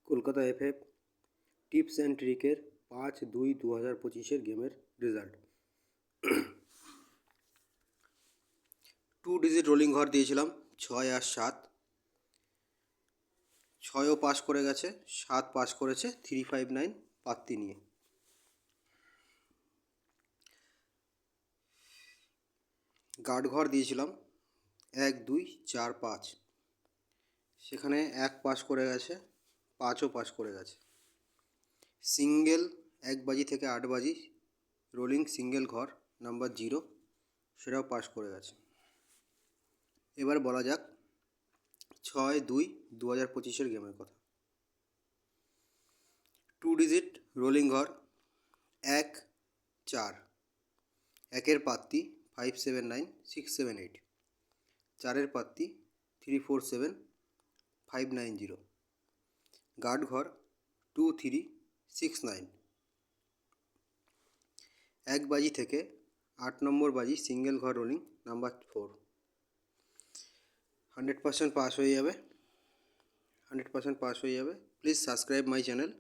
Kolkata FF tips and ট্রিকের 5-2-2025 গেমের result. 2 digit rolling ঘর দিয়েছিলাম 6 আর 7, 6ও পাস করে গেছে, 7 পাস করেছে 359 পাত্তি নিয়ে। গার্ড ঘর দিয়েছিলাম 1, 2, 4, 5, সেখানে 1 পাস করে গেছে, 5ও পাস করে গেছে। সিঙ্গেল 1 বাজি থেকে 8 বাজি রোলিং সিঙ্গেল ঘর নাম্বার 0, সেটাও পাস করে গেছে। এবার বলা যাক 6-2-2025 গেমের কথা। 2 ডিজিট রোলিং ঘর 1, 4, 1-এর পাত্তি 579-678, 4-এর পাত্তি 347-590, গার্ড ঘর 2-3-6-9, 1 বাজি থেকে 8 নম্বর বাজি সিঙ্গেল ঘর রোলিং নাম্বার 4, 100% পাস হয়ে যাবে, 100% পাস হয়ে যাবে। Please subscribe my channel.